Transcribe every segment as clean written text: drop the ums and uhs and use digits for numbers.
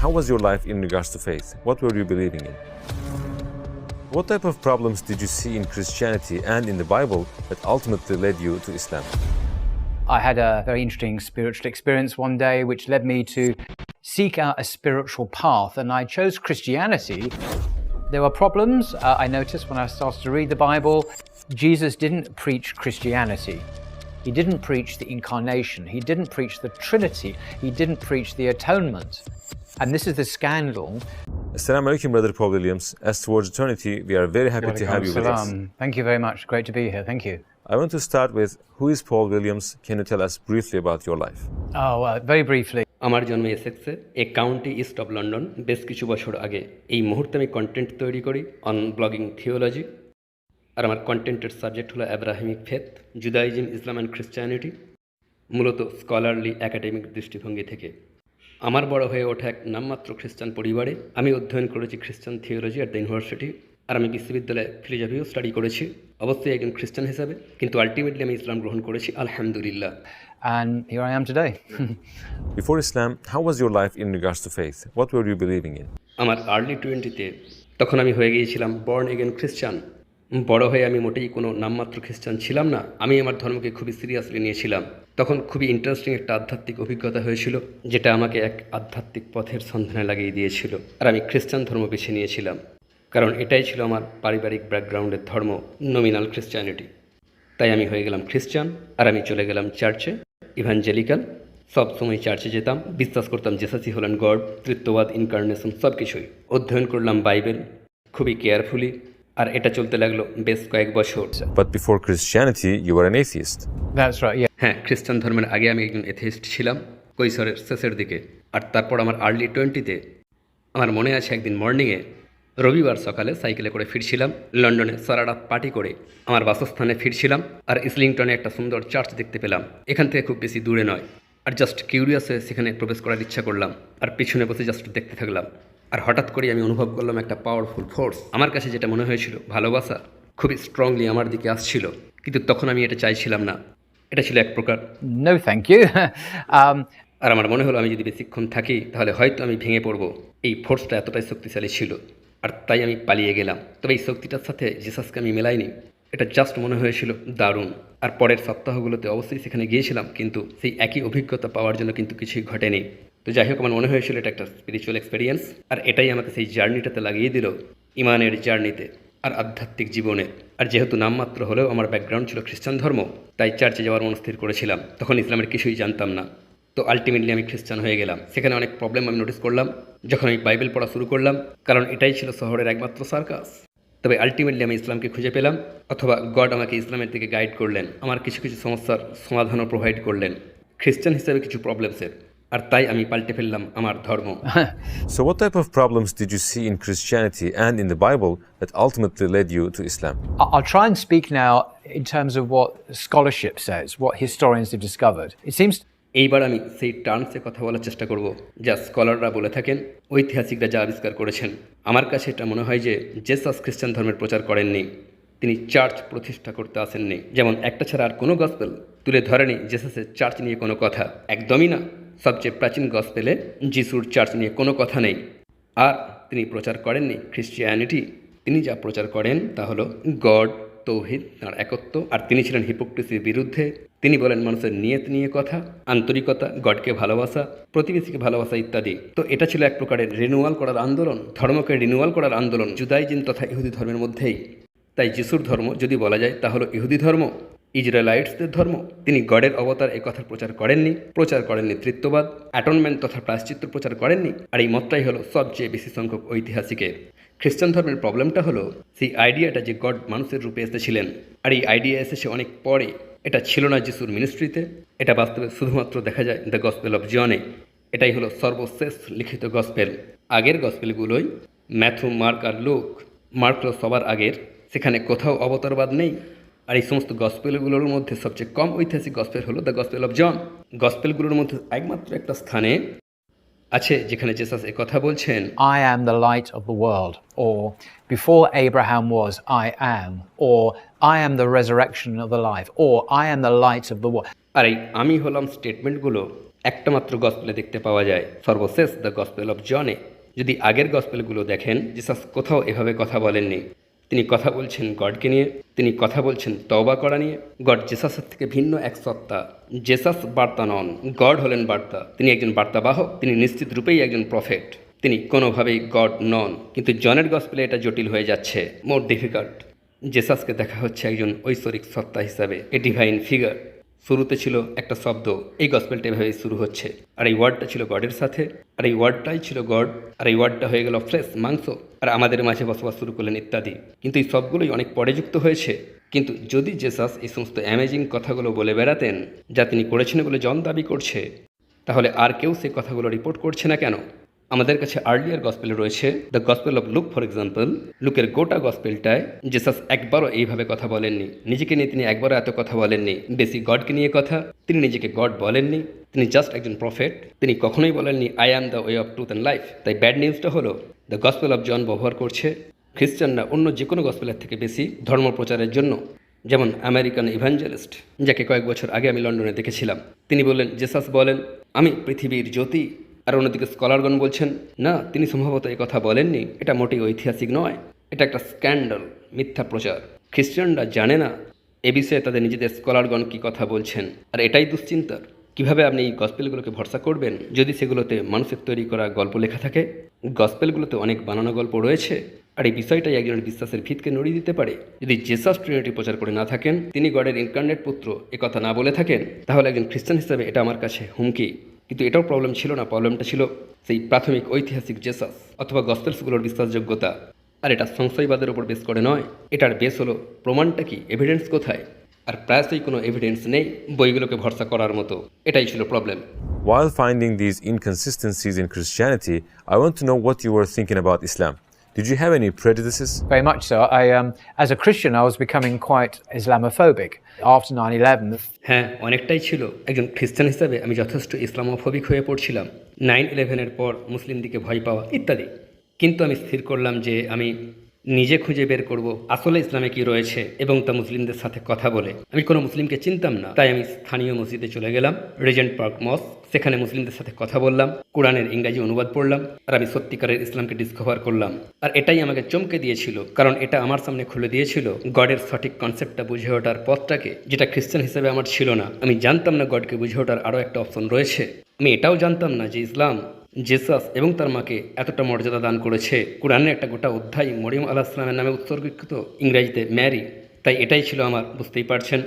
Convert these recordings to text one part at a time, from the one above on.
how was your life in regards to faith? What were you believing in? What type of problems did you see in Christianity and in the Bible that ultimately led you to Islam? I had a very interesting spiritual experience one day which led me to seek out a spiritual path, and I chose Christianity. There were problems I noticed when I started to read the Bible. Jesus didn't preach Christianity. He didn't preach the incarnation. He didn't preach the Trinity. He didn't preach the atonement. And this is the scandal. Assalamu alaikum, Brother Paul Williams. As towards eternity, we are very happy to have you with us. Thank you very much. Great to be here. Thank you. I want to start with, who is Paul Williams? Can you tell us briefly about your life? Very briefly. আমার জন্ম এসেক্সে এ county east of London বেশ কিছু বছর আগে। এই মুহূর্তে আমি content তৈরি করি অন ব্লগিং থিওলজি, আর আমার কন্টেন্টের সাবজেক্ট হলো Abrahamic faith, Judaism, Islam and Christianity, মূলত স্কলারলি একাডেমিক দৃষ্টিভঙ্গি থেকে। আমার বড় হয়ে ওঠা এক নামমাত্র খ্রিস্টান পরিবারে। আমি অধ্যয়ন করেছি খ্রিস্টান থিওলজি অ্যাট দ্য ইউনিভার্সিটি, আর আমি বিশ্ববিদ্যালয়ে ফিলোসফিও স্টাডি করেছি, অবশ্যই একজন খ্রিস্টান হিসাবে, কিন্তু আলটিমেটলি আমি ইসলাম গ্রহণ করেছি, আলহামদুলিল্লাহ। And here I am today. Before Islam, how was your life in regards to faith? What were you believing in? আমার আর্লি 20-তে তখন আমি হয়ে গিয়েছিলাম বর্ন এগেন খ্রিস্টান। বড় হয়ে আমি মোটেই কোনো নামমাত্র খ্রিস্টান ছিলাম না। আমি আমার ধর্মকে খুবই সিরিয়াসলি নিয়েছিলাম। তখন খুবই ইন্টারেস্টিং একটা আধ্যাত্মিক অভিজ্ঞতা হয়েছিল, যেটা আমাকে এক আধ্যাত্মিক পথের সন্ধানে লাগিয়ে দিয়েছিল। আর আমি খ্রিস্টান ধর্ম বেছে নিয়েছিলাম, কারণ এটাই ছিল আমার পারিবারিক ব্যাকগ্রাউন্ডের ধর্ম, নমিনাল খ্রিস্টিয়ানিটি। তাই আমি হয়ে গেলাম খ্রিস্টান, আর আমি চলে গেলাম চার্চে, ইভাঞ্জেলিক্যাল। সবসময় চার্চে যেতাম, বিশ্বাস করতাম জেসাসই হলেন গড, তৃত্ববাদ, ইনকার্নেশন, সব কিছুই অধ্যয়ন করলাম বাইবেল খুবই কেয়ারফুলি, আর এটা চলতে লাগলো বেশ কয়েক বছর। But before Christianity, you were an atheist. That's right, yeah. হ্যাঁ, খ্রিস্টান ধর্মের আগে আমি একজন এথেইস্ট ছিলাম, কৈশোরের শেষের দিকে। আর তারপর আমার আর্লি 20-তে আমার মনে আছে একদিন মর্নিংয়ে, রবিবার সকালে সাইকেলে করে ফিরছিলাম, লন্ডনে সারা রাত পার্টি করে আমার বাসস্থানে ফিরছিলাম, আর ইসলিংটনে একটা সুন্দর চার্চ দেখতে পেলাম। এখান থেকে খুব বেশি দূরে নয়, আর জাস্ট কিউরিয়াস হয়ে সেখানে প্রবেশ করার ইচ্ছা করলাম, আর পিছনে বসে জাস্ট দেখতে থাকলাম। আর হঠাৎ করে আমি অনুভব করলাম একটা পাওয়ারফুল ফোর্স, আমার কাছে যেটা মনে হয়েছিল ভালোবাসা, খুবই স্ট্রংলি আমার দিকে আসছিল, কিন্তু তখন আমি এটা চাইছিলাম না। এটা ছিল এক প্রকার No, thank you. আর আমার মনে হলো আমি যদি বেশিক্ষণ থাকি তাহলে হয়তো আমি ভেঙে পড়বো। এই ফোর্সটা এতটাই শক্তিশালী ছিল, আর তাই আমি পালিয়ে গেলাম। তবে এই শক্তিটার সাথে জিসাসকে আমি মেলাইনি, এটা জাস্ট মনে হয়েছিল দারুণ। আর পরের সপ্তাহগুলোতে অবশ্যই সেখানে গিয়েছিলাম, কিন্তু সেই একই অভিজ্ঞতা পাওয়ার জন্য কিন্তু কিছুই ঘটেনি। তো যাই হোক, আমার মনে হয়েছিল এটা একটা স্পিরিচুয়াল এক্সপিরিয়েন্স, আর এটাই আমাকে সেই জার্নিটাতে লাগিয়ে দিল, ইমানের জার্নিতে আর আধ্যাত্মিক জীবনে। আর যেহেতু নামমাত্র হলেও আমার ব্যাকগ্রাউন্ড ছিল খ্রিস্টান ধর্ম, তাই চার্চে যাওয়ার মনস্থির করেছিলাম। তখন ইসলামের কিছুই জানতাম না, তো আলটিমেটলি আমি খ্রিস্টান হয়ে গেলাম। সেখানে অনেক প্রবলেম আমি নোটিস করলাম যখন আমি বাইবেল পড়া শুরু করলাম, কারণ এটাই ছিল শহরের একমাত্র সার্কাস। তবে আলটিমেটলি আমি ইসলামকে খুঁজে পেলাম, অথবা গড আমাকে ইসলামের দিকে গাইড করলেন, আমার কিছু কিছু সমস্যার সমাধানও প্রোভাইড করলেন খ্রিস্টান হিসেবে কিছু প্রবলেমসের, আর তাই আমি পাল্টে ফেললাম আমার ধর্ম। So what type of problems did you see in Christianity and in the Bible that ultimately led you to Islam? I'll try and speak now in terms of what scholarship says, what historians have discovered. It seems এইবার আমি সেই টার্মসে কথা বলার চেষ্টা করব যা স্কলাররা বলে থাকেন, ঐতিহাসিকরা যা আবিষ্কার করেছেন। আমার কাছে এটা মনে হয় যে জেসাস খ্রিস্টান ধর্মের প্রচার করেননি, তিনি চার্চ প্রতিষ্ঠা করতে আসেননি। যেমন একটা ছাড়া আর কোনো গসপেল তুলে ধরেনি জেসাসের চার্চ নিয়ে কোনো কথা, একদমই না। সবচেয়ে প্রাচীন গসপেলে যিশুর চার্চ নিয়ে কোনো কথা নেই। আর তিনি প্রচার করেননি খ্রিস্টিয়ানিটি, তিনি যা প্রচার করেন তা হলো গড, তৌহিদ, তাঁর একত্ব। আর তিনি ছিলেন হিপোক্রেসির বিরুদ্ধে। তিনি বলেন মানুষের নিয়ত নিয়ে কথা, আন্তরিকতা, গডকে ভালোবাসা, প্রতিবেশীকে ভালোবাসা ইত্যাদি। তো এটা ছিল এক প্রকারের রিনিউয়াল করার আন্দোলন, ধর্মকে রিনিউয়াল করার আন্দোলন জুদাইজম তথা ইহুদি ধর্মের মধ্যেই। তাই যিশুর ধর্ম যদি বলা যায় তা হলো ইহুদি ধর্ম, ইসরায়েলাইটসদের ধর্ম। তিনি গডের অবতার এ কথা প্রচার করেননি তৃত্ববাদ, অ্যাটনমেন্ট তথা প্রায়শ্চিত্ত প্রচার করেননি। আর এই মতটাই হলো সবচেয়ে বেশি সংখ্যক ঐতিহাসিকের। খ্রিস্টান ধর্মের প্রবলেমটা হলো সেই আইডিয়াটা যে গড মানুষের রূপে এসেছিলেন, আর এই আইডিয়া এসেছে অনেক পরে। এটা ছিল না যিশুর মিনিস্ট্রিতে, এটা বাস্তবে শুধুমাত্র দেখা যায় দ্য গসপেল অফ জনে। এটাই হলো সর্বশেষ লিখিত গসপেল। আগের গসপেলগুলোই ম্যাথু, মার্ক আর লুক, মার্ক হলো সবার আগের, সেখানে কোথাও অবতারবাদ নেই। আর এই সমস্ত গসপেলগুলোর মধ্যে সবচেয়ে কম ঐতিহাসিক গসপেল হলো দ্য গসপেল অফ জন। গসপেলগুলোর মধ্যে একমাত্র একটা স্থানে আছে যেখানে জেসাস এই কথা বলছেন, I am the light of the world, or before Abraham was, I am, or I am the resurrection of the life, or I am the light of the world. আর এই আমি হলাম স্টেটমেন্টগুলো একটা মাত্র গসপেলে দেখতে পাওয়া যায়, সর্বশেষ দ্য গসপেল অফ জনে। যদি আগের গসপেলগুলো দেখেন, জিসাস কোথাও এভাবে কথা বলেননি। তিনি কথা বলছেন গডকে নিয়ে, তিনি কথা বলছেন তওবা করা নিয়ে। গড জেসাসের থেকে ভিন্ন এক সত্তা। জেসাস বার্তা নন, গড হলেন বার্তা। তিনি একজন বার্তাবাহক, তিনি নিশ্চিত রূপেই একজন প্রফেট, তিনি কোনোভাবেই গড নন। কিন্তু জনের গসপেলে এটা জটিল হয়ে যাচ্ছে, মোর ডিফিকাল্ট। জেসাসকে দেখা হচ্ছে একজন ঐশ্বরিক সত্তা হিসাবে, এ ডিভাইন ফিগার। শুরুতে ছিল একটা শব্দ, এই গসপেলটা এভাবেই শুরু হচ্ছে, আর এই ওয়ার্ডটা ছিল গডের সাথে, আর এই ওয়ার্ডটাই ছিল গড, আর এই ওয়ার্ডটা হয়ে গেল ফ্লেশ, মাংস, আর আমাদের মাঝে বসবাস শুরু করলেন ইত্যাদি। কিন্তু এই সবগুলোই অনেক পরে যুক্ত হয়েছে। কিন্তু যদি জেসাস এই সমস্ত অ্যামেজিং কথাগুলো বলে বেড়াতেন যা তিনি করেছেন বলে জন দাবি করছে, তাহলে আর কেউ সেই কথাগুলো রিপোর্ট করছে না কেন? আমাদের কাছে আর্লিয়ার গসপেল রয়েছে, the gospel of look for example. লুকের গোটা গসপেলটায় জেসাস একবারও এইভাবে কথা বলেননি, নিজেকে নিয়ে তিনি একবারও এত কথা বলেননি। বেশি গডকে নিয়ে কথা, তিনি নিজেকে গড বলেননি, তিনি জাস্ট একজন প্রফেট। তিনি কখনোই বলেননি I am the way of truth and life. তাই ব্যাড নিউজটা হলো দ্য গসপেল অফ জন ব্যবহার করছে খ্রিস্টানরা অন্য যে কোনো গসপেলের থেকে বেশি ধর্ম প্রচারের জন্য। যেমন আমেরিকান ইভাঞ্জেলিস্ট, যাকে কয়েক বছর আগে আমি লন্ডনে দেখেছিলাম, তিনি বললেন জেসাস বলেন আমি পৃথিবীর জ্যোতি, আর অন্যদিকে স্কলারগণ বলছেন না, তিনি সম্ভবত এই কথা বলেননি, এটা মোটেই ঐতিহাসিক নয়, এটা একটা স্ক্যান্ডাল, মিথ্যা প্রচার। খ্রিস্টানরা জানে না এ বিষয়ে তাদের নিজেদের স্কলারগণ কী কথা বলছেন, আর এটাই দুশ্চিন্তার। কিভাবে আপনি এই গসপেলগুলোকে ভরসা করবেন যদি সেগুলোতে মানুষের তৈরি করা গল্প লেখা থাকে? গসপেলগুলোতে অনেক বানানো গল্প রয়েছে, আর এই বিষয়টাই একজনের বিশ্বাসের ভিতকে নড়িয়ে দিতে পারে। যদি জেসাস ট্রিনিটি প্রচার করে না থাকেন, তিনি গডের ইনকার্নেট পুত্র কথা না বলে থাকেন, তাহলে একজন খ্রিস্টান হিসেবে এটা আমার কাছে হুমকি। কিন্তু এটাও প্রবলেম ছিল না, প্রবলেমটা ছিল সেই প্রাথমিক ঐতিহাসিক জেসাস অথবা গসপেলসগুলোর বিশ্বাসযোগ্যতা। আর এটা সংশয়বাদের উপর বেস করে নয়, এটার বেস হলো প্রমাণটা কি, এভিডেন্স কোথায়। আর প্রায়শই কোনো এভিডেন্স নেই বইগুলোকে ভরসা করার মতো, এটাই ছিল problem. While finding these inconsistencies in Christianity, I want to know what you were thinking about Islam. Did you have any prejudices? Very much so. As a Christian, I was becoming quite Islamophobic after 9/11. হ্যাঁ, অনেকটাই ছিল। একজন খ্রিস্টান হিসাবে আমি যথেষ্ট Islamophobic হয়ে পড়ছিলাম, 9/11-এর পর মুসলিমদিকে ভয় পাওয়া ইত্যাদি। কিন্তু আমি স্থির করলাম যে আমি নিজে খুঁজে বের করব আসলে ইসলামে কি রয়েছে এবং তা মুসলিমদের সাথে কথা বলে। আমি কোনো মুসলিমকে চিনতাম না, তাই আমি স্থানীয় মসজিদে চলে গেলাম, রিজেন্ট পার্ক মস্ক। সেখানে মুসলিমদের সাথে কথা বললাম, কোরআনের ইংরাজি অনুবাদ পড়লাম, আর আমি সত্যিকারের ইসলামকে ডিসকভার করলাম। আর এটাই আমাকে চমকে দিয়েছিল, কারণ এটা আমার সামনে খুলে দিয়েছিল গডের সঠিক কনসেপ্টটা বুঝে ওঠার পথটাকে, যেটা খ্রিস্টান হিসেবে আমার ছিল না। আমি জানতাম না গডকে বুঝে ওঠার আরও একটা অপশন রয়েছে। আমি এটাও জানতাম না যে ইসলাম জেসাস এবং তার মাকে এতটা মর্যাদা দান করেছে। কোরআনের একটা গোটা অধ্যায় মরিয়ম আলাইহিস সালামের নামে উৎসর্গীকৃত, ইংরেজিতে ম্যারি। তাই এটাই ছিল আমার, বুঝতেই পারছেন।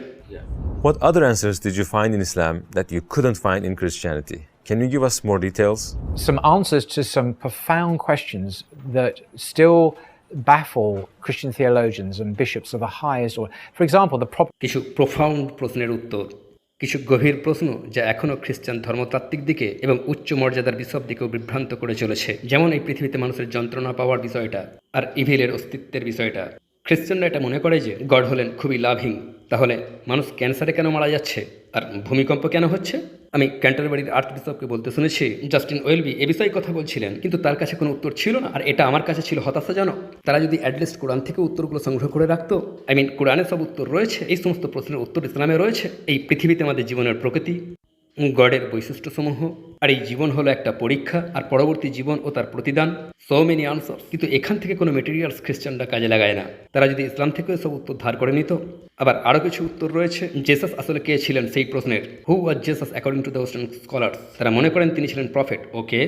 What other answers did you find in Islam that you couldn't find in Christianity? Can you give us more details? Some answers to some profound questions that still baffle Christian theologians and bishops of the highest order. For example, কিছু profound প্রশ্নের উত্তর, কিছু গভীর প্রশ্ন যা এখনও খ্রিস্টান ধর্মতাত্ত্বিক দিকে এবং উচ্চ মর্যাদার বিশপ দিকেও বিভ্রান্ত করে চলেছে। যেমন এই পৃথিবীতে মানুষের যন্ত্রণা পাওয়ার বিষয়টা আর ইভিলের অস্তিত্বের বিষয়টা। খ্রিস্টানরা এটা মনে করে যে গড হলেন খুবই লাভিং, তাহলে মানুষ ক্যান্সারে কেন মারা যাচ্ছে আর ভূমিকম্প কেন হচ্ছে? আমি ক্যান্টারবারির আর্থ বিশপকে বলতে শুনেছি জাস্টিন ওয়েলবি এ বিষয়ে কথা বলছিলেন, কিন্তু তার কাছে কোনো উত্তর ছিল না, আর এটা আমার কাছে ছিল হতাশাজনক। তারা যদি অ্যাটলিস্ট কোরআন থেকে উত্তরগুলো সংগ্রহ করে রাখতো, কোরআনে সব উত্তর রয়েছে, এই সমস্ত প্রশ্নের উত্তর ইসলামে রয়েছে। এই পৃথিবীতে আমাদের জীবনের প্রকৃতি, গডের বৈশিষ্ট্যসমূহ, আর এই জীবন হলো একটা পরীক্ষা, আর পরবর্তী জীবন ও তার প্রতিদান, সো মেনি আনসার। কিন্তু এখান থেকে কোনো মেটেরিয়ালস খ্রিস্টানরা কাজে লাগায় না। তারা যদি ইসলাম থেকে সব উত্তর ধার করে নিত। আবার আরও কিছু উত্তর রয়েছে, জেসাস আসলে কে ছিলেন সেই প্রশ্নের, who was Jesus according to the western scholars. তারা মনে করেন তিনি ছিলেন প্রফেট, ওকে,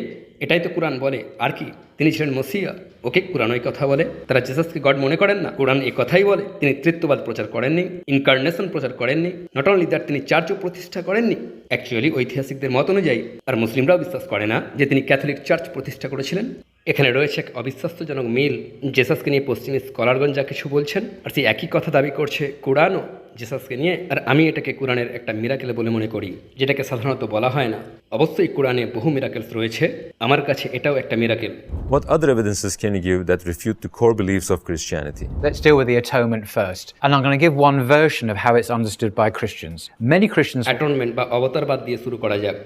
এটাই তো কোরআন বলে। আর কি, তিনি ছিলেন মসিয়া, ওকে, কোরআন ওই কথা বলে। তারা জেসাসকে গড মনে করেন না, কোরআন এই কথাই বলে। তিনি তৃত্ববাদ প্রচার করেননি, ইনকার্নেশন প্রচার করেননি, নট অনলি দ্যাট তিনি চার্চও প্রতিষ্ঠা করেননি। অ্যাকচুয়ালি ঐতিহাসিকদের মত অনুযায়ী, আর মুসলিমরাও বিশ্বাস করে না, যে তিনি ক্যাথলিক চার্চ প্রতিষ্ঠা করেছিলেন। এখানে রয়েছে এক অবিশ্বাস্যজনক মিল। জেসাসকে নিয়ে পশ্চিমী স্কলারগণ যা কিছু বলছেন, আর সেই একই কথা দাবি করছে কোরআনও জেসাসকে নিয়ে। আর আমি এটাকে কোরআনের একটা মিরাকেল বলে মনে করি, যেটাকে সাধারণত বলা হয় না। অবশ্যই কোরআনে বহু মিরাকেলস রয়েছে, আমার কাছে এটাও একটা miracle. What other evidences can you give that refute the core beliefs of Christianity? Let's deal with the atonement first. And I'm going to give one version of how it's understood by Christians. Many Christians... atonement বা অবতারবাদ দিয়ে শুরু করা যাক।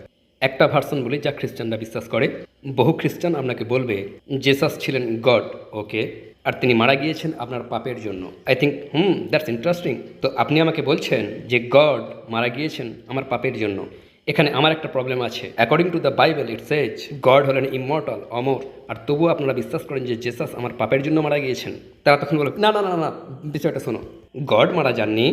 একটা version বলি যা খ্রিস্টানরা বিশ্বাস করে। বহু খ্রিস্টান আপনাকে বলবে জেসাস ছিলেন গড, ওকে, আর তিনি মারা গিয়েছেন আপনার পাপের জন্য। I think that's interesting. তো আপনি আমাকে বলছেন যে গড মারা গিয়েছেন আমার পাপের জন্য, এখানে আমার একটা প্রবলেম আছে। According to the Bible it Sage god হলেন ইমমর্টাল, অমর, আর তবুও আপনারা বিশ্বাস করেন যে জেসাস আমার পাপের জন্য মারা গিয়েছেন। তারা তখন বলে না না না না, বিষয়টা শোনো, গড মারা যাননি,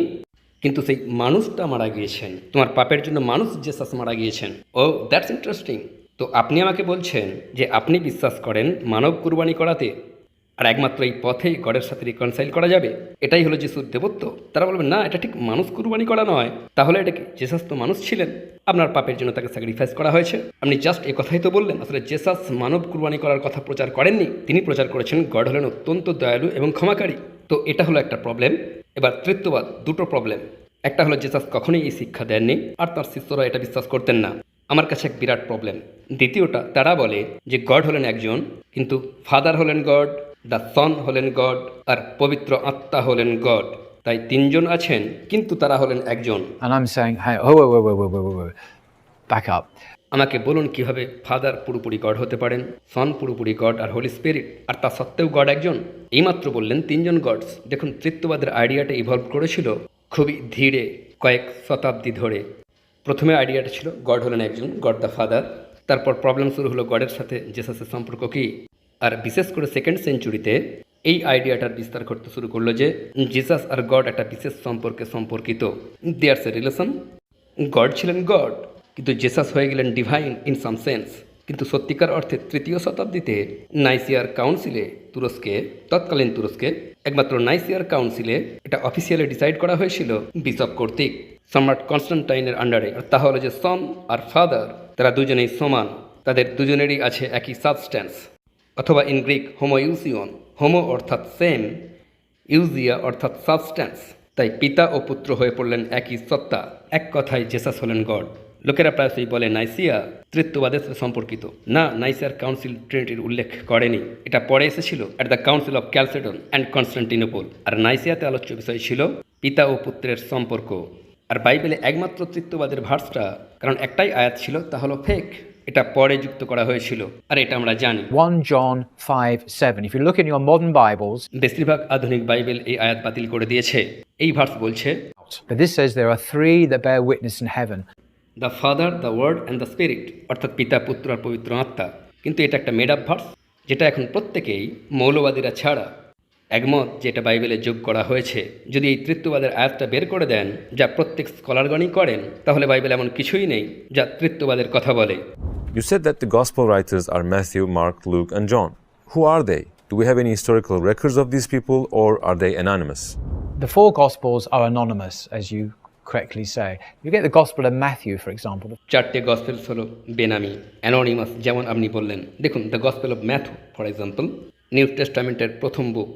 কিন্তু সেই মানুষটা মারা গিয়েছেন, তোমার পাপের জন্য মানুষ জেসাস মারা গিয়েছেন। ও দ্যাটস ইন্টারেস্টিং। তো আপনি আমাকে বলছেন যে আপনি বিশ্বাস করেন মানব কুরবানি করাতে, আর একমাত্র এই পথেই গডের সাথে রিকনসাইল করা যাবে, এটাই হলো যিশুর দেবত্ব। তারা বলবেন না, এটা ঠিক মানুষ কুরবানি করা নয়। তাহলে এটা কি? জেসাস তো মানুষ ছিলেন, আপনার পাপের জন্য তাকে স্যাক্রিফাইস করা হয়েছে। আপনি জাস্ট এই কথাই তো বললেন। আসলে জেসাস মানব কুরবানি করার কথা প্রচার করেননি, তিনি প্রচার করেছেন গড হলেন অত্যন্ত দয়ালু এবং ক্ষমাকারী। তো এটা হলো একটা প্রবলেম। এবার তৃতীয়বাদ, দুটো প্রবলেম। একটা হলো জেসাস কখনোই এই শিক্ষা দেননি, আর তার শিষ্যরা এটা বিশ্বাস করতেন না। আমার কাছে এক বিরাট প্রবলেম। দ্বিতীয়টা, তারা বলে যে গড হলেন একজন, কিন্তু ফাদার হলেন গড, দ্য সন হলেন গড, আর পবিত্র আত্মা হলেন গড। তাই তিনজন আছেন, কিন্তু তারা হলেন একজন। And I'm saying, hey, whoa. Back up. আমাকে বলুন কিভাবে ফাদার পুরোপুরি গড হতে পারেন, সন পুরোপুরি গড আর হোলি স্পিরিট, আর তা সত্ত্বেও গড একজন? এইমাত্র বললেন তিনজন গডস। দেখুন, তৃতীয়বাদের আইডিয়াটা ইভলভ করেছিল খুবই ধীরে, কয়েক শতাব্দী ধরে। প্রথমে আইডিয়াটা ছিল গড হলেন একজন, গড দ্য ফাদার। তারপর প্রবলেম শুরু হলো গডের সাথে জেসাসের সম্পর্ক কী। আর বিশেষ করে সেকেন্ড সেঞ্চুরিতে এই আইডিয়াটার বিস্তার করতে শুরু করলো যে জিসাস আর গড একটা বিশেষ সম্পর্কে সম্পর্কিত। There's a relation. গড ছিলেন গড, কিন্তু জেসাস হয়ে গেলেন ডিভাইন ইন সাম সেন্স। কিন্তু সত্যিকার অর্থে তৃতীয় শতাব্দীতে নাইসিয়ার কাউন্সিলে, তৎকালীন তুরস্কে একমাত্র নাইসিয়ার কাউন্সিলে এটা অফিসিয়ালি ডিসাইড করা হয়েছিল বিশপ কর্তৃক, সম্রাট কনস্টান্টাইনের আন্ডারে। আর তা হলো যে সন আর ফাদার তারা দুজনেই সমান, তাদের দুজনেরই আছে একই সাবস্ট্যান্স, অথবা ইন গ্রিক হোমোইউসিয়ন। হোমো অর্থাৎ সেম, ইউজিয়া অর্থাৎ সাবস্ট্যান্স। তাই পিতা ও পুত্র হয়ে পড়লেন একই সত্তা। এক কথায় জেসাস হলেন গড। লোকেরা প্রায়শই বলে নাইসিয়া তৃতীয়বাদের সাথে সম্পর্কিত। না, নাইসিয়ার কাউন্সিল ট্রিনিটির উল্লেখ করেনি, এটা পরে এসেছিল at the council of Chalcedon and Constantinople. আর নাইসিয়াতে আলোচ্য বিষয় ছিল পিতা ও পুত্রের সম্পর্ক। আর বাইবেলে একমাত্র তৃতীয়বাদের ভার্সটা, কারণ একটাই আয়াত ছিল, তা হলো ফেক। এটা পরে যুক্ত করা হয়েছিল, আর এটা আমরা জানি। 1 John 5:7. If you look in your modern Bibles, বেশিরভাগ আধুনিক বাইবেল এই আয়াত বাতিল করে দিয়েছে। এই ভার্স বলছে but this says there are three that bear witness in heaven. The father, the word and the spirit, অর্থাৎ পিতা, পুত্র আর পবিত্র আত্মা। কিন্তু এটা একটা মেড আপ ভার্স, যেটা এখন প্রত্যেকেই মৌলবাদীরা ছাড়া একমত যে এটা বাইবেলে যোগ করা হয়েছে। যদি এই তৃতীয়বাদের আয়াতটা বের করে দেন, যা প্রত্যেক স্কলারগণই করেন, তাহলে বাইবেল এমন কিছুই নেই যা তৃতীয়বাদের কথা বলে। You said that the gospel writers are Matthew, Mark, Luke, and John. Who are they? Do we have any historical records of these people, or are they anonymous? The four Gospels are anonymous, as you correctly say. You get the Gospel of Matthew, for example. চারটে গসপেলস হলো বেনামি, anonymous, যেমন আপনি বললেন। দেখুন, the gospel of Matthew for example, new টেস্টামেন্টের প্রথম book.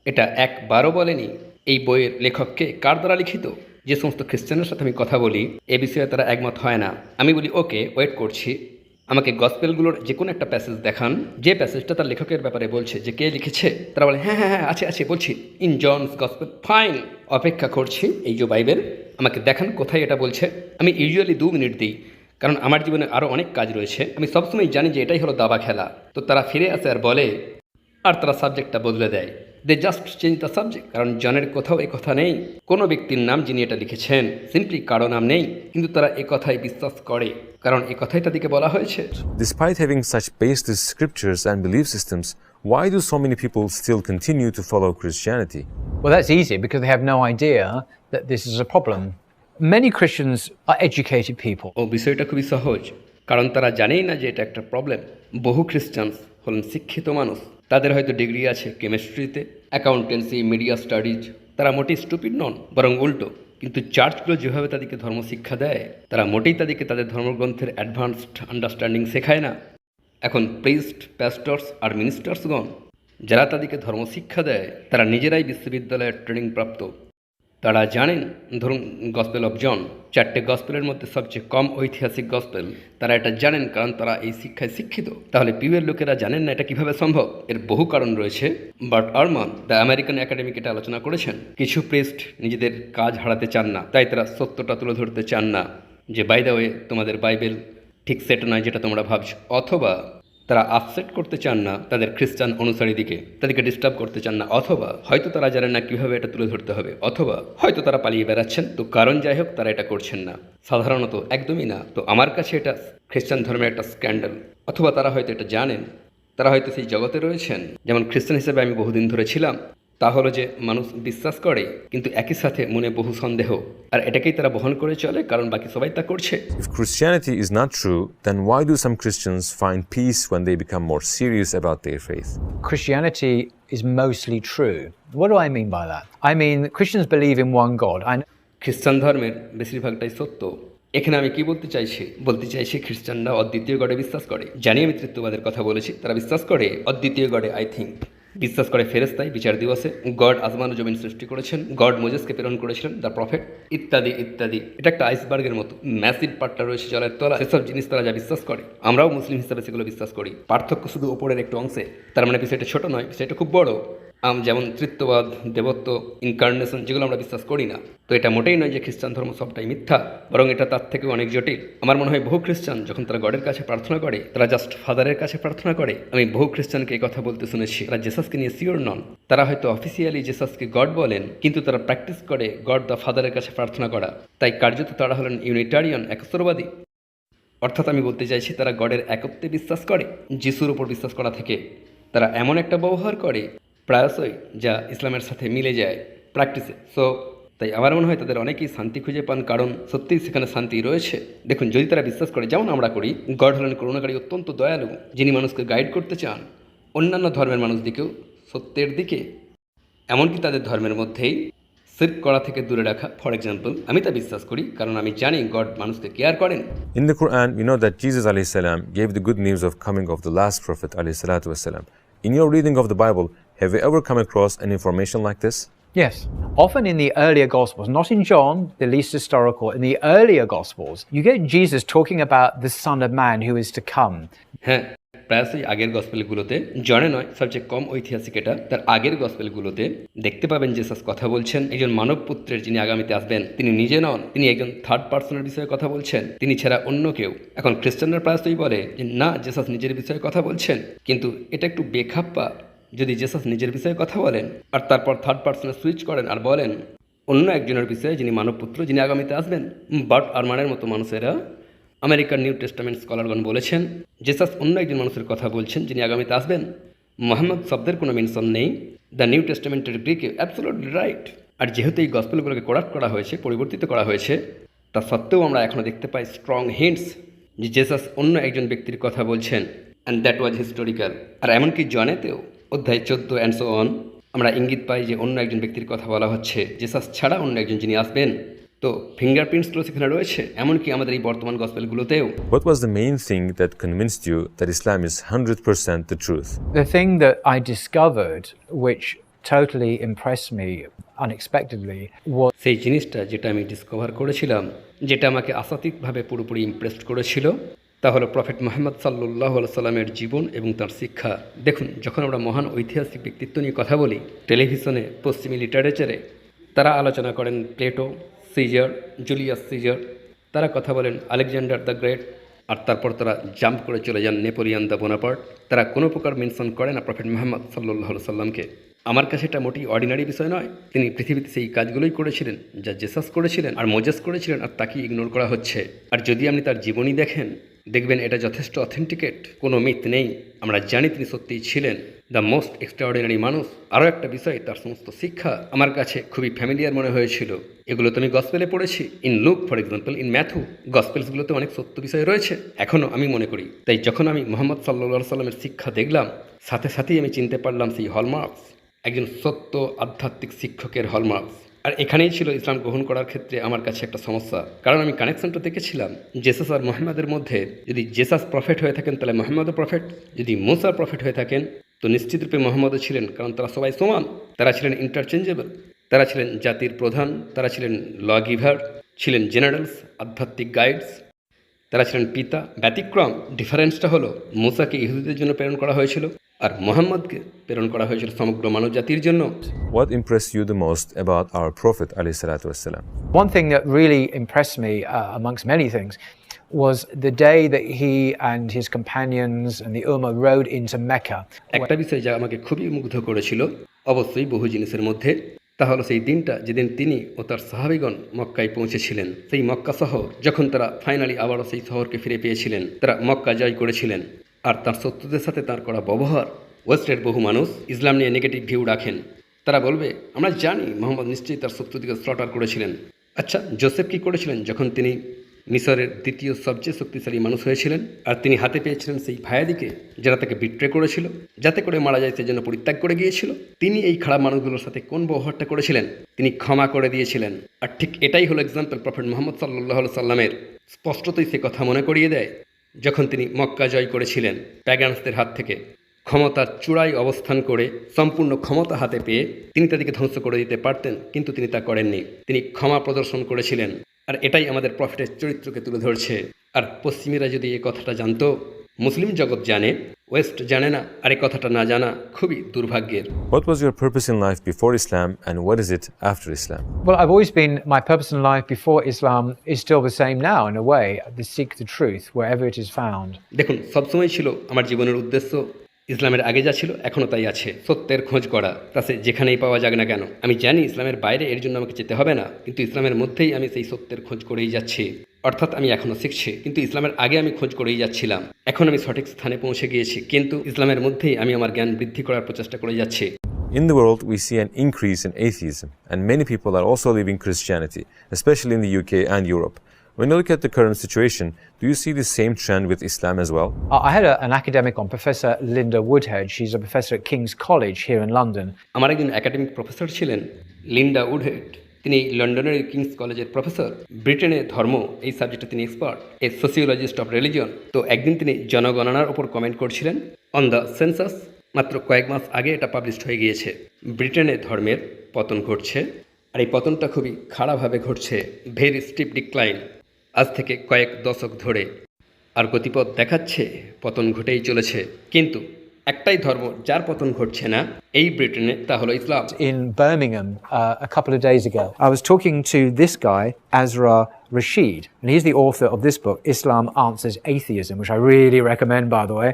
এটা একবারও বলেনি এই বইয়ের লেখককে, কার দ্বারা লিখিত। যে সমস্ত খ্রিস্টানের সাথে আমি কথা বলি এ বিষয়ে তারা একমত হয় না। আমি বলি ওকে, ওয়েট করছি, আমাকে গসপেলগুলোর যে কোনো একটা প্যাসেজ দেখান যে প্যাসেজটা তার লেখকের ব্যাপারে বলছে, যে কে লিখেছে। তারা বলে হ্যাঁ হ্যাঁ হ্যাঁ আছে বলছি, ইন জনস গসপেল। ফাইন, অপেক্ষা করছি, এই যে বাইবেল, আমাকে দেখান কোথায় এটা বলছে। আমি ইউজুয়ালি 2 মিনিট দিই, কারণ আমার জীবনে আরও অনেক কাজ রয়েছে। আমি সবসময় জানি যে এটাই হলো দাবা খেলা। তো তারা ফিরে আসে আর বলে, আর তারা সাবজেক্টটা বদলে দেয়। They just change the subject. কারণ জনের কোথাও এই কথা নেই, কোনো ব্যক্তির নাম যিনি এটা লিখেছেন, সিম্পলি কারো নাম নেই, কিন্তু তারা এ কথাই বিশ্বাস করে, কারণ এ কথাই তাদেরকে বলা হয়েছে। Despite having such baseless scriptures and belief systems, why do so many people still continue to follow Christianity? Well, that's easy because they have no idea that this is a problem. Many Christians are educated people. ও বিষয়টা খুবই সহজ, কারণ তারা জানেই না যে এটা একটা প্রবলেম। বহু খ্রিস্টানস হলেন শিক্ষিত মানুষ, তাদের হয়তো ডিগ্রি আছে কেমিস্ট্রিতে, অ্যাকাউন্টেন্সি, মিডিয়া স্টাডিজ। তারা মোটেই স্টুপিড নন, বরং উল্টো। কিন্তু চার্চগুলো যেভাবে তাদেরকে ধর্মশিক্ষা দেয়, তারা মোটেই তাদেরকে তাদের ধর্মগ্রন্থের অ্যাডভান্সড আন্ডারস্ট্যান্ডিং শেখায় না। এখন প্রিস্ট, প্যাস্টর্স আর মিনিস্টার্সগণ যারা তাদেরকে ধর্মশিক্ষা দেয়, তারা নিজেরাই বিশ্ববিদ্যালয়ের ট্রেনিং প্রাপ্ত। তারা জানেন, ধরুন গসপেল অফ জন, 4টে গসপেলের মধ্যে সবচেয়ে কম ঐতিহাসিক গসপেল। তারা এটা জানেন কারণ তারা এই শিক্ষায় শিক্ষিত। তাহলে পিউয়ের লোকেরা জানেন না এটা কিভাবে সম্ভব? এর বহু কারণ রয়েছে। But Arman, the American academic, এটা আলোচনা করেছেন। কিছু প্রিস্ট নিজেদের কাজ হারাতে চান না, তাই তারা সত্যটা তুলে ধরতে চান না যে বাই দ্য ওয়ে তোমাদের বাইবেল ঠিক সেটা নয় যেটা তোমরা ভাবছো। অথবা তারা আপসেট করতে চান না তাদের খ্রিস্টান অনুসারীদিকে, তাদেরকে ডিস্টার্ব করতে চান না, অথবা হয়তো তারা জানেন না কীভাবে এটা তুলে ধরতে হবে, অথবা হয়তো তারা পালিয়ে বেড়াচ্ছেন। তো কারণ যাই হোক, তারা এটা করছেন না, সাধারণত একদমই না। তো আমার কাছে এটা খ্রিস্টান ধর্মের একটা স্ক্যান্ডাল। অথবা তারা হয়তো এটা জানেন, তারা হয়তো সেই জগতে রয়েছেন। যেমন খ্রিস্টান হিসেবে আমি বহুদিন ধরে ছিলাম, তা হলো যে মানুষ বিশ্বাস করে কিন্তু একই সাথে মনে বহু সন্দেহ, আর এটাকেই তারা বহন করে চলে, কারণ বাকি সবাই তা করছে। If Christianity is not true, then why do some Christians find peace when they become more serious about their faith? Christianity is mostly true. What do I mean by that? I mean, Christians believe in one God. খ্রিস্টান ধর্মের বেশিরভাগটাই সত্য। এখানে আমি কি বলতে চাইছি খ্রিস্টানরা অদ্বিতীয় গডে বিশ্বাস করে। জানি আমি তৃতীয়বাদের কথা বলেছি, তারা বিশ্বাস করে অদ্বিতীয় গডে। আই থিঙ্ক বিশ্বাস করে ফেরেশতায় বিচার দিবসে, গড আসমান ও জমিন সৃষ্টি করেছেন, গড মোজেসকে প্রেরণ করেছিলেন, দ্য প্রফেট, ইত্যাদি ইত্যাদি। এটা একটা আইসবার্গের মতো ম্যাসিভ পার্টটা রয়েছে জলের তলা। সেসব জিনিস তারা যা বিশ্বাস করে, আমরাও মুসলিম হিসাবে সেগুলো বিশ্বাস করি। পার্থক্য শুধু ওপরের একটু অংশে। তার মানে বিষয়টা ছোট নয়, বিষয়টা খুব বড়। যেমন তৃত্ববাদ, দেবত্ব, ইনকার্নেশন, যেগুলো আমরা বিশ্বাস করি না। তো এটা মোটেই নয় যে খ্রিস্টান ধর্ম সবটাই মিথ্যা, বরং এটা তার থেকেও অনেক জটিল। আমার মনে হয় বহু খ্রিস্টান যখন তারা গডের কাছে প্রার্থনা করে, তারা জাস্ট ফাদারের কাছে প্রার্থনা করে। আমি বহু খ্রিস্টানকে এই কথা বলতে শুনেছি, তারা জেসাসকে নিয়ে শিওর নন। তারা হয়তো অফিসিয়ালি জেসাসকে গড বলেন, কিন্তু তারা প্র্যাকটিস করে গড দ্য ফাদারের কাছে প্রার্থনা করা। তাই কার্যত তারা হলেন ইউনিটারিয়ান, একস্তরবাদী। অর্থাৎ আমি বলতে চাইছি তারা গডের একত্বে বিশ্বাস করে, যিশুর উপর বিশ্বাস করা থেকে তারা এমন একটা ব্যবহার করে প্রায়শই যা ইসলামের সাথে মিলে যায় প্র্যাকটিসে। সো তাই আমার মনে হয় তাদের অনেকেই শান্তি খুঁজে পান, কারণ সত্যিই সেখানে শান্তি রয়েছে। দেখুন, যদি তারা বিশ্বাস করে, যেমন আমরা করি, গড হলেন করুণাকারী, অত্যন্ত দয়ালু, যিনি মানুষকে গাইড করতে চান অন্যান্য ধর্মের মানুষদিকেও সত্যের দিকে, এমনকি তাদের ধর্মের মধ্যেই শিরক করা থেকে দূরে রাখা। ফর এক্সাম্পল, আমি তা বিশ্বাস করি কারণ আমি জানি গড মানুষকে কেয়ার করেন। In the Quran, we know that Jesus alayhi salam gave the good news of coming of the last prophet alayhi salatu wasalam. In your reading of the Bible, have you ever come across an information like this? Yes. Often in the earlier Gospels, not in John, the least historical, in the earlier Gospels, you get Jesus talking about the Son of Man who is to come. হ্যাঁ, প্রায়শই আগের গসপেলগুলোতে, জনে নয়, সবচেয়ে কম ঐতিহাসিক এটা, তার আগের গসপেলগুলোতে দেখতে পাবেন জেসাস কথা বলছেন একজন মানব পুত্রের যিনি আগামীতে আসবেন। তিনি নিজে নন, তিনি একজন থার্ড পার্সনের বিষয়ে কথা বলছেন, তিনি ছাড়া অন্য কেউ। এখন খ্রিস্টানরা প্রায়শই বলে যে না, জেসাস নিজের বিষয়ে কথা বলছেন, কিন্তু এটা একটু বেখাপ্পা। যদি জেসাস নিজের বিষয়ে কথা বলেন আর তারপর থার্ড পার্সনে সুইচ করেন আর বলেন অন্য একজনের বিষয়ে, যিনি মানবপুত্র, যিনি আগামীতে আসবেন। বাট আরমানের মতো মানুষেরা, আমেরিকার নিউ টেস্টামেন্ট স্কলারগণ বলেছেন জেসাস অন্য একজন মানুষের কথা বলছেন যিনি আগামীতে আসবেন। মোহাম্মদ শব্দের কোনো মেনশন নেই দ্য নিউ টেস্টামেন্টের গ্রিকে। Absolutely right. আর যেহেতু এই গসপেলগুলোকে করাপ্ট করা হয়েছে, পরিবর্তিত করা হয়েছে, তা সত্ত্বেও আমরা এখনও দেখতে পাই স্ট্রং হিন্টস যে জেসাস অন্য একজন ব্যক্তির কথা বলছেন, অ্যান্ড দ্যাট ওয়াজ হিস্টোরিক্যাল। আর এমনকি জনেতেও অধ্যায় 14 অ্যান্ড সো অন আমরা ইঙ্গিত পাই যে অন্য একজন ব্যক্তির কথা বলা হচ্ছে, জেসাস ছাড়া অন্য একজন যিনি আসবেন। তো ফিঙ্গারপ্রিন্টসগুলো সেখানে রয়েছে, এমনকি আমাদের এই বর্তমান গসপেলগুলোতেও। What was the main thing that convinced you that Islam is 100% the truth? The thing that I discovered, which totally impressed me unexpectedly, was সেই জিনিসটা যেটা আমি ডিসকভার করেছিলাম, যেটা আমাকে আশাতীতভাবে পুরোপুরি ইমপ্রেসড করেছিল, তা হলো প্রফেট মুহাম্মদ সাল্লাল্লাহু আলাইহি সাল্লামের জীবন এবং তার শিক্ষা। দেখুন, যখন আমরা মহান ঐতিহাসিক ব্যক্তিত্ব নিয়ে কথা বলি টেলিভিশনে, পশ্চিমী লিটারেচারে, তারা আলোচনা করেন প্লেটো, সিজার, জুলিয়াস সিজার, তারা কথা বলেন আলেকজান্ডার দ্য গ্রেট, আর তারপর তারা জাম্প করে চলে যান নেপোলিয়ান দ্য বোনাপার্ট। তারা কোনো প্রকার মেনশন করে না প্রফেট মুহাম্মদ সাল্লাল্লাহু আলাইহি সাল্লামকে। আমার কাছে এটা মোটেই অর্ডিনারি বিষয় নয়। তিনি পৃথিবীতে সেই কাজগুলোই করেছিলেন যা জেসাস করেছিলেন আর মোজেস করেছিলেন, আর তাকে ইগনোর করা হচ্ছে। আর যদি আপনি তার জীবনী দেখেন, দেখবেন এটা যথেষ্ট অথেন্টিকেট, কোনো মিথ নেই। আমরা জানি তিনি সত্যিই ছিলেন দ্য মোস্ট এক্সট্রাঅর্ডিনারি মানুষ। আরও একটা বিষয়, তার সমস্ত শিক্ষা আমার কাছে খুবই ফ্যামিলিয়ার মনে হয়েছিল। এগুলো তো আমি গসপেলে পড়েছি, in Luke for example, in Matthew. গসপেলসগুলোতে অনেক সত্য বিষয় রয়েছে এখনও, আমি মনে করি। তাই যখন আমি মুহাম্মদ সাল্লাল্লাহু আলাইহি সাল্লামের শিক্ষা দেখলাম, সাথে সাথেই আমি চিনতে পারলাম সেই হলমার্কস, একজন সত্য আধ্যাত্মিক শিক্ষকের হলমার্কস। আর এখানেই ছিল ইসলাম গ্রহণ করার ক্ষেত্রে আমার কাছে একটা সমস্যা, কারণ আমি কানেকশনটা দেখেছিলাম জেসাস আর মুহাম্মাদের মধ্যে। যদি জেসাস প্রফেট হয়ে থাকেন তাহলে মুহাম্মাদও প্রফেট, যদি মুসা প্রফেট হয়ে থাকেন তো নিশ্চিতরূপে মুহাম্মাদও ছিলেন, কারণ তারা সবাই সমান। তারা ছিলেন ইন্টারচেঞ্জেবল, তারা ছিলেন জাতির প্রধান, তারা ছিলেন ল গিভার, ছিলেন জেনারেলস, আধ্যাত্মিক গাইডস, তারা ছিলেন পিতা। ব্যতিক্রম ডিফারেন্সটা হলো মুসাকে ইহুদিদের জন্য প্রেরণ করা হয়েছিল আর মুহাম্মদকে প্রেরণ করা হয়েছিল সমগ্র মানব জাতির জন্য। What impressed you the most about our Prophet alayhi salatu wasalam? one thing that really impressed me, amongst many things, was the day that he and his companions and the Ummah rode into Mecca. একটা বিষয় যা আমাকে খুবই মুগ্ধ করেছিল, অবশ্যই বহু জিনিসের মধ্যে, তা হলো সেই দিনটা যেদিন তিনি ও তার সাহাবীগণ মক্কায় পৌঁছেছিলেন। সেই মক্কা শহর যখন তারা ফাইনালি আবারও সেই শহরকে ফিরে পেয়েছিলেন, তারা মক্কা জয় করেছিলেন। আর তার শত্রুদের সাথে তার করা ব্যবহার, ওয়েস্টের বহু মানুষ ইসলাম নিয়ে নেগেটিভ ভিউ রাখেন। তারা বলবে, আমরা জানি মোহাম্মদ নিশ্চয়ই তার শত্রুদিকে স্লটার করেছিলেন। আচ্ছা, জোসেফ কী করেছিলেন যখন তিনি মিশরের দ্বিতীয় সবচেয়ে শক্তিশালী মানুষ হয়েছিলেন, আর তিনি হাতে পেয়েছিলেন সেই ভায়াদিকে যারা তাকে বিট্রে করেছিল, যাতে করে মারা যায় সেজন্য পরিত্যাগ করে গিয়েছিল? তিনি এই খারাপ মানুষগুলোর সাথে কোন ব্যবহারটা করেছিলেন? তিনি ক্ষমা করে দিয়েছিলেন। আর ঠিক এটাই হলো এক্সাম্পল প্রফেট মুহাম্মদ সাল্লাল্লাহু আলাইহি সাল্লামের। স্পষ্টতই সে কথা মনে করিয়ে দেয় যখন তিনি মক্কা জয় করেছিলেন প্যাগানসদের হাত থেকে, ক্ষমতার চূড়ায় অবস্থান করে সম্পূর্ণ ক্ষমতা হাতে পেয়ে তিনি তাদেরকে ধ্বংস করে দিতে পারতেন, কিন্তু তিনি তা করেননি। তিনি ক্ষমা প্রদর্শন করেছিলেন। আর এটাই আমাদের প্রফেটের চরিত্রকে তুলে ধরছে। আর পশ্চিমীরা যদি এই কথাটা জানতো, মুসলিম জগৎ জানে, ওয়েস্ট জানে না, আর এই কথাটা না জানা খুবই দুর্ভাগ্যের। What was your purpose in life before Islam and what is it after Islam? Well, I've always been, my purpose in life before Islam is still the same now in a way, to seek the truth wherever it is found. দেখুন, সবসময় ছিল আমার জীবনের উদ্দেশ্য, ইসলামের আগে যা ছিল এখনও তাই আছে, সত্যের খোঁজ করা, তা সে যেখানেই পাওয়া যাক না কেন। আমি জানি ইসলামের বাইরে এর জন্য আমাকে যেতে হবে না, কিন্তু ইসলামের মধ্যেই আমি সেই সত্যের খোঁজ করেই যাচ্ছি। অর্থাৎ আমি এখনও শিখছি, কিন্তু ইসলামের আগে আমি খোঁজ করেই যাচ্ছিলাম। এখন আমি সঠিক স্থানে পৌঁছে গিয়েছি, কিন্তু ইসলামের মধ্যেই আমি আমার জ্ঞান বৃদ্ধি করার প্রচেষ্টা করে যাচ্ছি। In the world, we see an increase in atheism, and many people are also leaving Christianity, especially in the UK and Europe. When you look at the current situation, do you see the same trend with Islam as well? I had an academic on, Professor Linda Woodhead. She's a professor at King's College here in London. আমার একজন academic professor ছিলেন, Linda উডহেড। তিনি লন্ডনের Kings কলেজের professor. ব্রিটেনে ধর্ম এই সাবজেক্টে তিনি expert, A sociologist of religion. তো একদিন তিনি জনগণনার ওপর কমেন্ট করছিলেন অন দ্য সেন্সাস। মাত্র কয়েক মাস আগে এটা পাবলিশড হয়ে গিয়েছে। ব্রিটেনে ধর্মের পতন ঘটছে, আর এই পতনটা খুবই খারাপভাবে ঘটছে, ভেরি স্টিপ ডিক্লাইন, আজ থেকে কয়েক দশক ধরে। আর গতিপথ দেখাচ্ছে পতন ঘটেই চলেছে। কিন্তু একটাই ধর্ম যার পতন ঘটছে না এই ব্রিটেনে, তা হলো ইসলাম। In Birmingham a couple of days ago, I was talking to this guy, Azra Rashid, and he's the author of this book, Islam Answers Atheism, which I really recommend, by the way.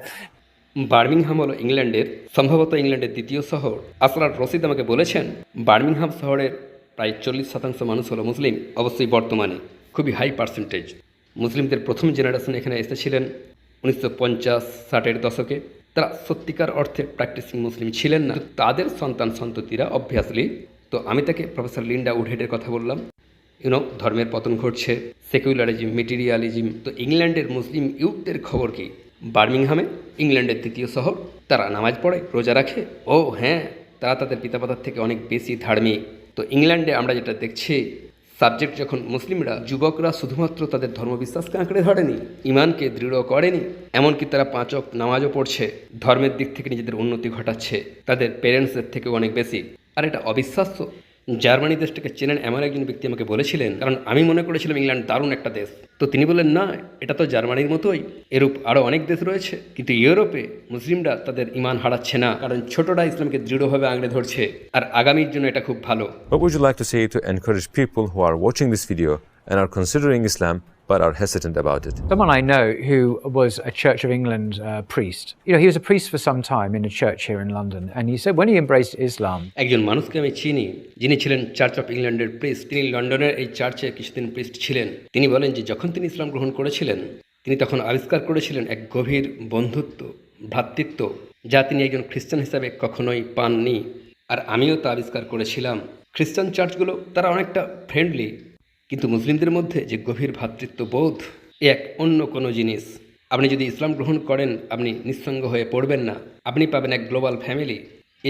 Birmingham হলো ইংল্যান্ডের, সম্ভবত ইংল্যান্ডের দ্বিতীয় শহর। আসরার রশিদ আমাকে বলেছেন Birmingham শহরের প্রায় 40% মানুষ হলো মুসলিম। অবশ্যই বর্তমানে খুবই হাই পার্সেন্টেজ। মুসলিমদের প্রথম জেনারেশন এখানে এসেছিলেন 1950-60-এর দশকে। তারা সত্যিকার অর্থে প্র্যাকটিসিং মুসলিম ছিলেন না, তাদের সন্তান সন্ততিরা অবভিয়াসলি। তো আমি তাকে প্রফেসর লিন্ডা উডহেডের কথা বললাম, ধর্মের পতন ঘটছে, সেকুলারিজম, মেটেরিয়ালিজম। তো ইংল্যান্ডের মুসলিম ইউথদের খবর কি? বার্মিংহামে, ইংল্যান্ডের দ্বিতীয় শহর, তারা নামাজ পড়ে, রোজা রাখে। ও হ্যাঁ, তারা তাদের পিতামাতার থেকে অনেক বেশি ধার্মিক। তো ইংল্যান্ডে আমরা যেটা দেখছি, সাবজেক্ট যখন মুসলিমরা, যুবকরা শুধুমাত্র তাদের ধর্মবিশ্বাসকে আঁকড়ে ধরেনি, ইমানকে দৃঢ় করেনি, এমনকি তারা 5 ওয়াক্ত নামাজও পড়ছে, ধর্মের দিক থেকে নিজেদের উন্নতি ঘটাচ্ছে তাদের পেরেন্টসদের থেকেও অনেক বেশি। আর এটা অবিশ্বাস্য। জার্মানি দেশটাকে চেনেন এমন একজন ব্যক্তি আমাকে বলেছিলেন, কারণ আমি মনে করেছিলাম ইংল্যান্ড দারুণ একটা দেশ। তো তিনি বললেন, না, এটা তো জার্মানির মতোই, এরূপ আরও অনেক দেশ রয়েছে, কিন্তু ইউরোপে মুসলিমরা তাদের ইমান হারাচ্ছে না, কারণ ছোটরা ইসলামকে দৃঢ়ভাবে আঁকড়ে ধরছে। আর আগামীর জন্য এটা খুব ভালো। What would you like to say to encourage people who are watching this video and are considering Islam but are hesitant about it? Someone I know who was a Church of England priest. He was a priest for some time in a church here in London, and he said when he embraced Islam. একজন মানুষকে আমি চিনি যিনি ছিলেন church of ইংল্যান্ডের priest. তিনি লন্ডনের এই চার্চে কিছুদিন প্রিস্ট ছিলেন। তিনি বলেন যে যখন তিনি ইসলাম গ্রহণ করেছিলেন, তিনি তখন আবিষ্কার করেছিলেন এক গভীর বন্ধুত্ব, ভ্রাতৃত্ব, যা তিনি একজন খ্রিস্টান হিসাবে কখনোই পাননি। আর আমিও তা আবিষ্কার করেছিলাম। খ্রিস্টান চার্চগুলো তারা অনেকটা ফ্রেন্ডলি, কিন্তু মুসলিমদের মধ্যে যে গভীর ভ্রাতৃত্ববোধ, এক অন্য কোনো জিনিস। আপনি যদি ইসলাম গ্রহণ করেন, আপনি নিঃসঙ্গ হয়ে পড়বেন না, আপনি পাবেন এক গ্লোবাল ফ্যামিলি।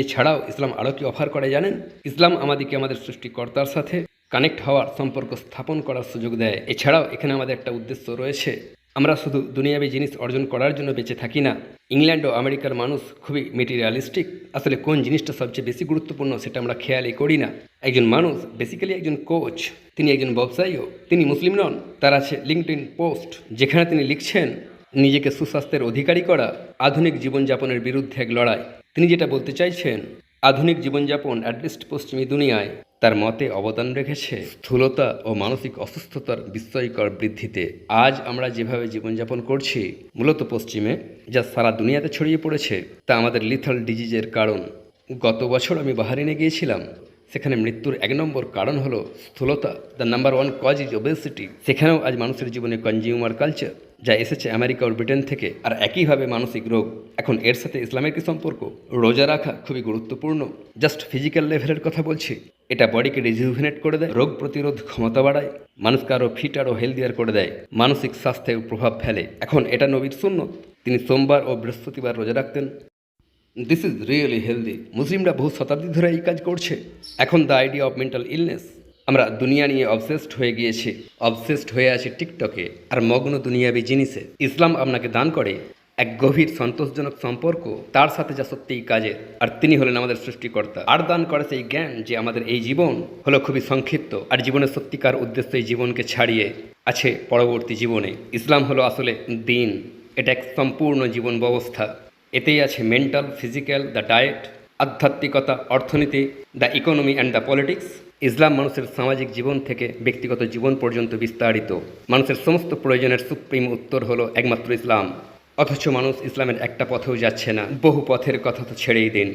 এছাড়াও ইসলাম আরও কি অফার করে জানেন? ইসলাম আমাদেরকে আমাদের সৃষ্টিকর্তার সাথে কানেক্ট হওয়ার, সম্পর্ক স্থাপন করার সুযোগ দেয়। এছাড়াও এখানে আমাদের একটা উদ্দেশ্য রয়েছে, আমরা শুধু দুনিয়াবী জিনিস অর্জন করার জন্য বেঁচে থাকি না। ইংল্যান্ড ও আমেরিকার মানুষ খুবই মেটেরিয়ালিস্টিক। আসলে কোন জিনিসটা সবচেয়ে বেশি গুরুত্বপূর্ণ সেটা আমরা খেয়ালই করি না। একজন মানুষ বেসিক্যালি একজন কোচ, তিনি একজন ব্যবসায়ীও, তিনি মুসলিম নন। তার আছে লিঙ্কডইন পোস্ট, যেখানে তিনি লিখছেন নিজেকে সুস্বাস্থ্যের অধিকারী করা, আধুনিক জীবনযাপনের বিরুদ্ধে এক লড়াই। তিনি যেটা বলতে চাইছেন, আধুনিক জীবনযাপন অ্যাটলিস্ট পশ্চিমী দুনিয়ায় তার মতে অবদান রেখেছে স্থূলতা ও মানসিক অসুস্থতার বিস্ময়কর বৃদ্ধিতে। আজ আমরা যেভাবে জীবনযাপন করছি মূলত পশ্চিমে, যা সারা দুনিয়াতে ছড়িয়ে পড়েছে, তা আমাদের লিথাল ডিজিজের কারণ। গত বছর আমি বাহারিনে গিয়েছিলাম। সেখানে মৃত্যুর 1 নম্বর কারণ হলো স্থূলতা। The number 1 cause is obesity. সেখানেও আজ মানুষের জীবনে কনজিউমার কালচার, যা এসেছে আমেরিকা ও ব্রিটেন থেকে। আর একইভাবে মানসিক রোগ। এখন এর সাথে ইসলামের কি সম্পর্ক? রোজা রাখা খুবই গুরুত্বপূর্ণ। জাস্ট ফিজিক্যাল লেভেলের কথা বলছি। এটা বডিকে রিজুভিনেট করে দেয়, রোগ প্রতিরোধ ক্ষমতা বাড়ায়, মানুষকে আরও ফিট আরও হেলদিয়ার করে দেয়, মানসিক স্বাস্থ্যেও প্রভাব ফেলে। এখন এটা নবীর সুন্নত। তিনি সোমবার ও বৃহস্পতিবার রোজা রাখতেন। This is really healthy. মুসলিমরা বহু শতাব্দী ধরে এই কাজ করছে। এখন the idea of mental illness. আমরা দুনিয়া নিয়ে অবসেসড হয়ে গিয়েছি, অবসেসড হয়ে আছি টিকটকে আর মগ্ন দুনিয়াবি জিনিসে। ইসলাম আপনাকে দান করে এক গভীর সন্তোষজনক সম্পর্ক তার সাথে, যা সত্যিই কাজের। আর তিনি হলেন আমাদের সৃষ্টিকর্তা। আর দান করে সেই জ্ঞান যে আমাদের এই জীবন হলো খুবই সংক্ষিপ্ত, আর জীবনের সত্যিকার উদ্দেশ্য এই জীবনকে ছাড়িয়ে আছে পরবর্তী জীবনে। ইসলাম হলো আসলে দিন। এটা এক সম্পূর্ণ জীবন ব্যবস্থা। এতেই আছে মেন্টাল, ফিজিক্যাল, দ্য ডায়েট, আধ্যাত্মিকতা, অর্থনীতি, the economy and the politics. ইসলাম মানুষের সামাজিক জীবন থেকে ব্যক্তিগত জীবন পর্যন্ত বিস্তারিত। মানুষের সমস্ত প্রয়োজনের সুপ্রিম উত্তর হলো একমাত্র ইসলাম। অথচ মানুষ ইসলামের একটা পথেও যাচ্ছে না, বহু পথের কথা তো ছেড়েই দিন।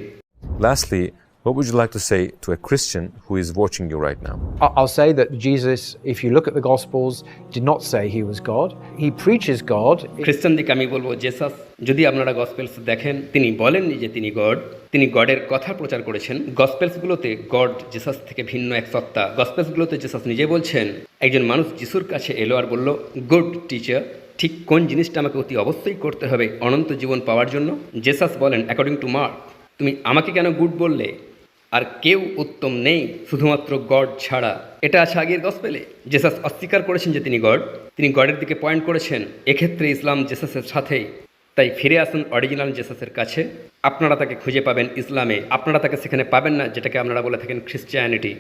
Lastly, what would you like to say to a Christian who is watching you right now? I'll say that Jesus, if you look at the Gospels, did not say he was God. He preaches God. খ্রিস্টানদিকে আমি বলবো Jesus, যদি আপনারা গসপেলস দেখেন, তিনি বলেননি যে তিনি god. তিনি গডের কথা প্রচার করেছেন। গসপেলসগুলোতে গড জেসাস থেকে ভিন্ন এক সত্তা। গসপেলসগুলোতে জেসাস নিজে বলছেন, একজন মানুষ যিশুর কাছে এলো আর বলল, গুড টিচার, ঠিক কোন জিনিসটা আমাকে অতি অবশ্যই করতে হবে অনন্ত জীবন পাওয়ার জন্য? জেসাস বলেন, অ্যাকর্ডিং টু মার্ক, তুমি আমাকে কেন গুড বললে? আর কেউ উত্তম নেই শুধুমাত্র গড ছাড়া। এটা আছে আগের গসপেলে। জেসাস অস্বীকার করেছেন যে তিনি গড। তিনি গডের দিকে পয়েন্ট করেছেন। এক্ষেত্রে ইসলাম জেসাসের সাথেই। তাই ফিরে আসুন অরিজিনাল জেসাসের কাছে। আপনারা তাকে খুঁজে পাবেন ইসলামে। আপনারা তাকে সেখানে পাবেন না যেটাকে আপনারা বলে থাকেন খ্রিস্টিয়ানিটি।